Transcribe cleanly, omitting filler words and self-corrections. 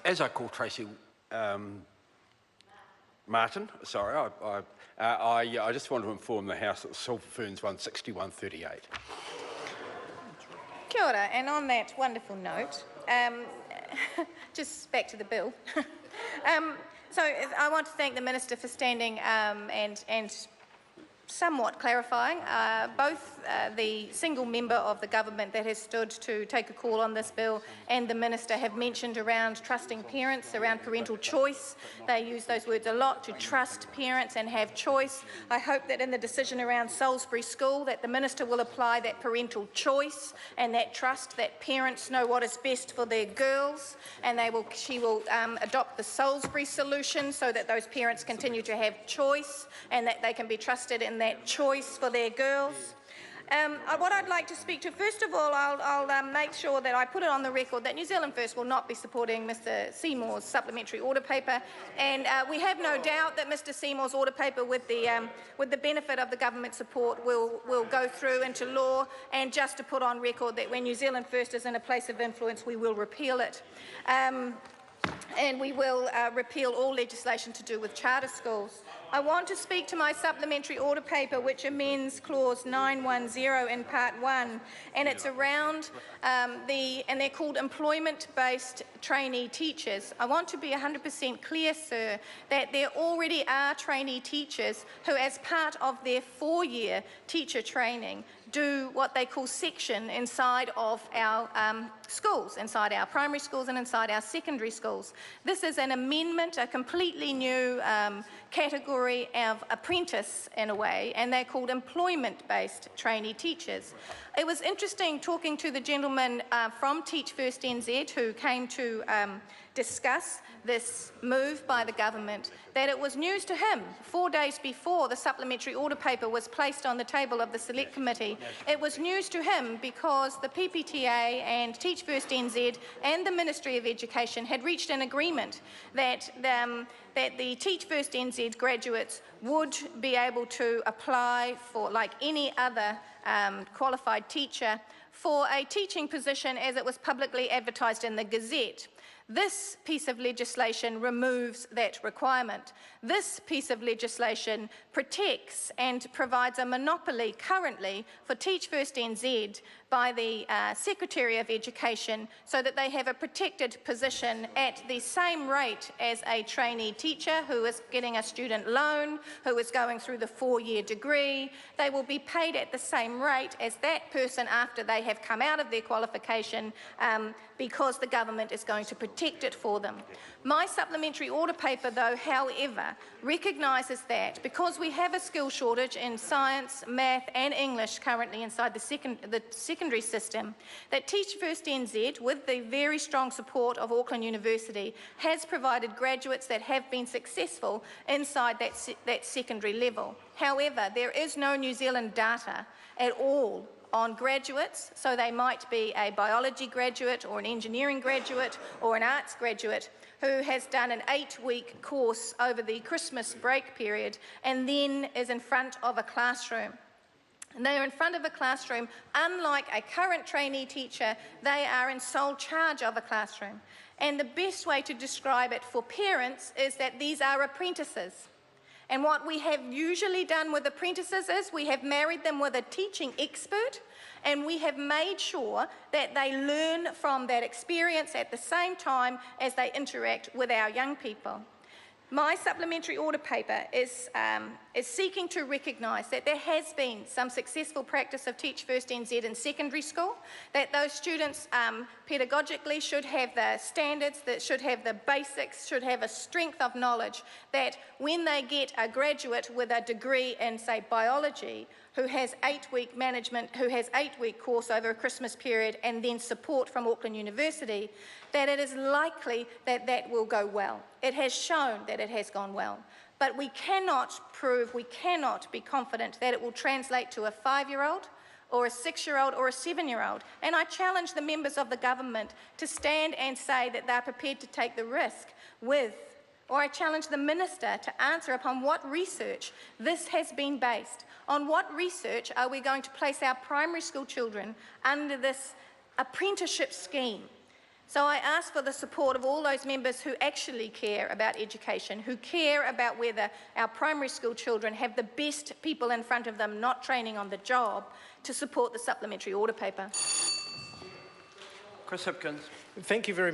As I call Tracy Martin, sorry, I just want to inform the House that Silver Ferns won 61-38. Kia ora, and on that wonderful note, just back to the bill. So I want to thank the Minister for standing and somewhat clarifying. Both the single member of the government that has stood to take a call on this bill and the Minister have mentioned around trusting parents, around parental choice. They use those words a lot, to trust parents and have choice. I hope that in the decision around Salisbury School that the Minister will apply that parental choice and that trust, that parents know what is best for their girls, and she will adopt the Salisbury solution so that those parents continue to have choice and that they can be trusted in that choice for their girls. What I'd like to speak to, first of all, I'll make sure that I put it on the record that New Zealand First will not be supporting Mr Seymour's supplementary order paper, and we have no doubt that Mr Seymour's order paper, with the benefit of the government support, will go through into law. And just to put on record that when New Zealand First is in a place of influence, we will repeal it. And we will repeal all legislation to do with charter schools. I want to speak to my supplementary order paper, which amends clause 910 in part 1, and it's around and they're called employment-based trainee teachers. I want to be 100% clear, sir, that there already are trainee teachers who, as part of their 4-year teacher training, do what they call section inside of our schools, inside our primary schools and inside our secondary schools. This is an amendment, a completely new category of apprentice in a way, and they're called employment-based trainee teachers. It was interesting talking to the gentleman from Teach First NZ who came to discuss this move by the government, that it was news to him 4 days before the supplementary order paper was placed on the table of the Select Committee. It was news to him because the PPTA and Teach First NZ and the Ministry of Education had reached an agreement that the Teach First NZ graduates would be able to apply for, like any other qualified teacher, for a teaching position as it was publicly advertised in the Gazette. This piece of legislation removes that requirement. This piece of legislation protects and provides a monopoly currently for Teach First NZ by the Secretary of Education so that they have a protected position at the same rate as a trainee teacher who is getting a student loan, who is going through the 4-year degree. They will be paid at the same rate as that person after they have come out of their qualification because the government is going to protect it for them. My supplementary order paper, though, however, recognises that because we have a skill shortage in science, math and English currently inside the secondary system, that Teach First NZ, with the very strong support of Auckland University, has provided graduates that have been successful inside that secondary level. However, there is no New Zealand data at all on graduates, so they might be a biology graduate or an engineering graduate or an arts graduate who has done an 8-week course over the Christmas break period and then is in front of a classroom. And they are in front of a classroom. Unlike a current trainee teacher, they are in sole charge of a classroom. And the best way to describe it for parents is that these are apprentices. And what we have usually done with apprentices is we have married them with a teaching expert, and we have made sure that they learn from that experience at the same time as they interact with our young people. My supplementary order paper is seeking to recognise that there has been some successful practice of Teach First NZ in secondary school, that those students pedagogically should have the standards, that should have the basics, should have a strength of knowledge, that when they get a graduate with a degree in, say, biology, who has 8-week management, who has 8-week course over a Christmas period and then support from Auckland University, that it is likely that that will go well. It has shown that it has gone well. But we cannot prove, we cannot be confident that it will translate to a 5-year-old or a 6-year-old or a 7-year-old. And I challenge the members of the government to stand and say that they're prepared to take the risk with, or I challenge the minister to answer upon what research this has been based. On what research are we going to place our primary school children under this apprenticeship scheme So I ask for the support of all those members who actually care about education, who care about whether our primary school children have the best people in front of them, not training on the job, to support the supplementary order paper. Chris Hipkins. Thank you very much.